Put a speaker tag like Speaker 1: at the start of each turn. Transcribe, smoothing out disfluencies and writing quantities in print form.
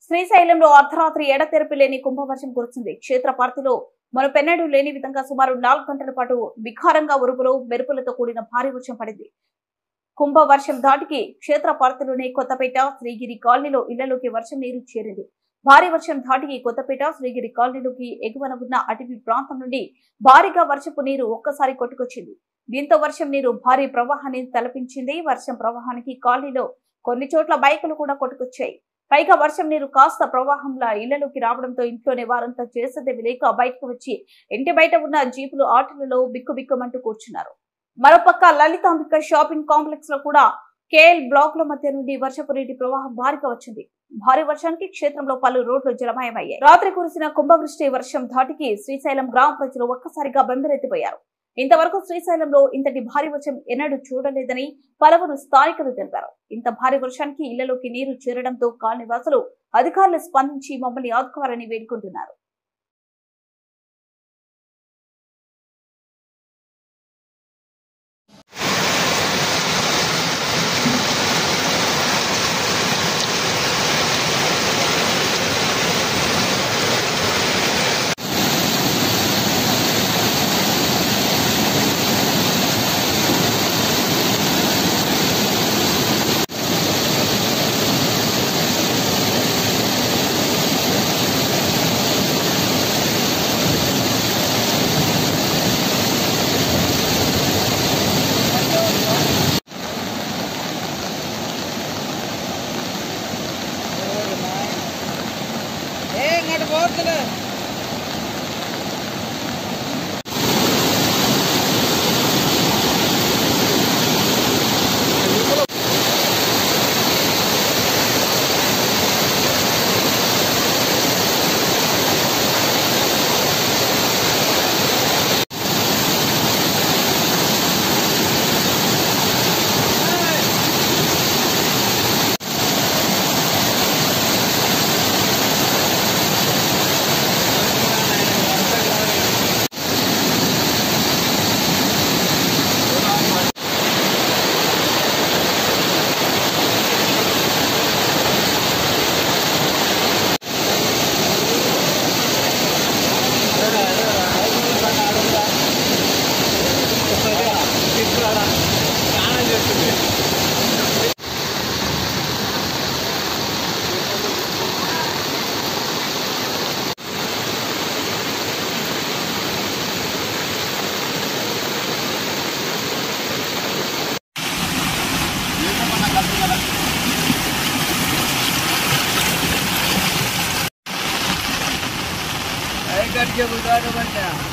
Speaker 1: శ్రీశైలంలో అర్ధరాత్రి ఎడతెరిపి లేని కుంభవర్షం కురిసింది. క్షేత్ర పరిధిలో మరోపెన్నడూ లేని విధంగా సుమారు 4 గంటల పాటు వికారంగా ఉరుములు మెరుపులతో కూడిన భారీ వర్షం పడింది. కుంభవర్షం ధాటికి క్షేత్ర పరిధిలోని కొత్తపేట, శ్రీగిరి కాలనీలో ఇళ్లలోకి వర్షం నీరు చేరింది. భారీ వర్షం ధాటికి కొత్తపేట, శ్రీగిరి కాలనీలోకి ఎగువన ఉన్న అటవీ ప్రాంతం నుండి భారీగా వర్షపు నీరు ఒక్కసారి కొట్టుకొచ్చింది. దీంతో వర్షం నీరు భారీ ప్రవాహాన్ని తలపించింది. వర్షం ప్రవాహానికి కాలనీలో కొన్ని చోట్ల బైకులు కూడా కొట్టుకొచ్చాయి. పైగా వర్షం నీరు కాస్త ప్రవాహంలా ఇళ్లలోకి రావడంతో ఇంట్లోనే వారంతా చేసేదేవి లేక బయటకు వచ్చి ఇంటి బయట ఉన్న జీపులు, ఆటోలలో బిక్కుబిక్కుమంటూ కూర్చున్నారు. మరోపక్క లలితాంబిక షాపింగ్ కాంప్లెక్స్ లో కూడా కేఎల్ బ్లాక్ల మధ్య నుండి వర్షపు నీటి ప్రవాహం భారీగా వచ్చింది. భారీ వర్షానికి క్షేత్రంలో పలు రోడ్లు జలమయమయ్యాయి. రాత్రి కురిసిన కుంభవృష్టి వర్షం ధాటికి శ్రీశైలం గ్రామ ప్రజలు ఒక్కసారిగా బెంబెలెత్తిపోయారు. ఇంతవరకు శ్రీశైలంలో ఇంతటి భారీ వర్షం ఎన్నడూ చూడలేదని పలువురు స్థానికులు తెలిపారు. ఇంత భారీ వర్షానికి ఇళ్లలోకి నీరు చేరడంతో కాలనీవాసులు అధికారులు స్పందించి మమ్మల్ని ఆదుకోవాలని వేడుకుంటున్నారు.
Speaker 2: के बुझा के बनता है।